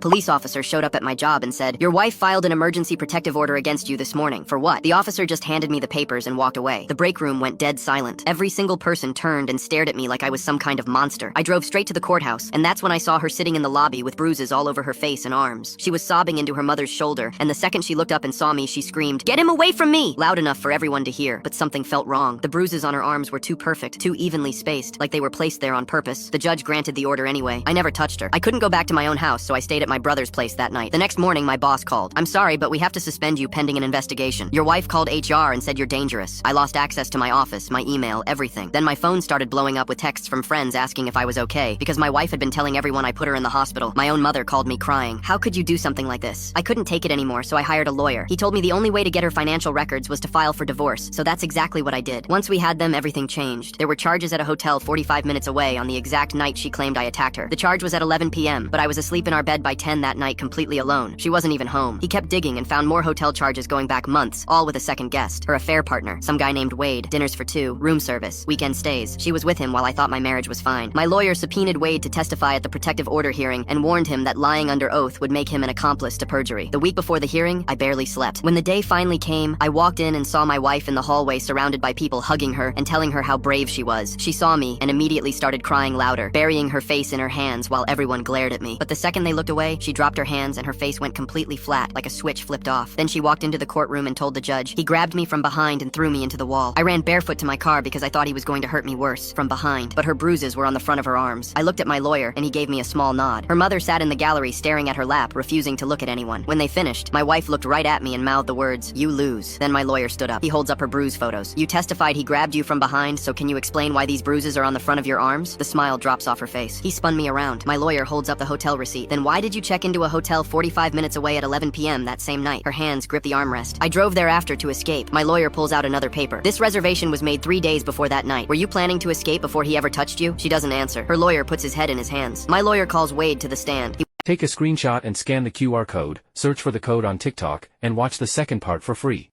Police officer showed up at my job and said, "Your wife filed an emergency protective order against you this morning. For what?" The officer just handed me the papers and walked away. The break room went dead silent. Every single person turned and stared at me like I was some kind of monster. I drove straight to the courthouse, and that's when I saw her sitting in the lobby with bruises all over her face and arms. She was sobbing into her mother's shoulder, and the second she looked up and saw me, she screamed, "Get him away from me!" loud enough for everyone to hear. But something felt wrong. The bruises on her arms were too perfect, too evenly spaced, like they were placed there on purpose. The judge granted the order anyway. I never touched her. I couldn't go back to my own house, so I stayed at my brother's place that night. The next morning, my boss called. "I'm sorry, but we have to suspend you pending an investigation. Your wife called HR and said you're dangerous." I lost access to my office, my email, everything. Then my phone started blowing up with texts from friends asking if I was okay, because my wife had been telling everyone I put her in the hospital. My own mother called me crying. "How could you do something like this?" I couldn't take it anymore, so I hired a lawyer. He told me the only way to get her financial records was to file for divorce, so that's exactly what I did. Once we had them, everything changed. There were charges at a hotel 45 minutes away on the exact night she claimed I attacked her. The charge was at 11 p.m., but I was asleep in our bed by 10 that night completely alone. She wasn't even home. He kept digging and found more hotel charges going back months, all with a second guest, her affair partner, some guy named Wade, dinners for two, room service, weekend stays. She was with him while I thought my marriage was fine. My lawyer subpoenaed Wade to testify at the protective order hearing and warned him that lying under oath would make him an accomplice to perjury. The week before the hearing, I barely slept. When the day finally came, I walked in and saw my wife in the hallway surrounded by people hugging her and telling her how brave she was. She saw me and immediately started crying louder, burying her face in her hands while everyone glared at me. But the second they looked away, she dropped her hands and her face went completely flat, like a switch flipped off. Then she walked into the courtroom and told the judge. He grabbed me from behind and threw me into the wall. I ran barefoot to my car because I thought he was going to hurt me worse, from behind, but her bruises were on the front of her arms. I looked at my lawyer and he gave me a small nod. Her mother sat in the gallery staring at her lap, refusing to look at anyone. When they finished, my wife looked right at me and mouthed the words, "You lose." Then my lawyer stood up. He holds up her bruise photos. "You testified he grabbed you from behind, so can you explain why these bruises are on the front of your arms?" The smile drops off her face. He spun me around. My lawyer holds up the hotel receipt. "Then why did you check into a hotel 45 minutes away at 11 p.m. that same night?" Her hands grip the armrest. "I drove thereafter to escape." My lawyer pulls out another paper. "This reservation was made 3 days before that night. Were you planning to escape before he ever touched you?" She doesn't answer. Her lawyer puts his head in his hands. My lawyer calls Wade to the stand. Take a screenshot and scan the QR code, search for the code on TikTok, and watch the second part for free.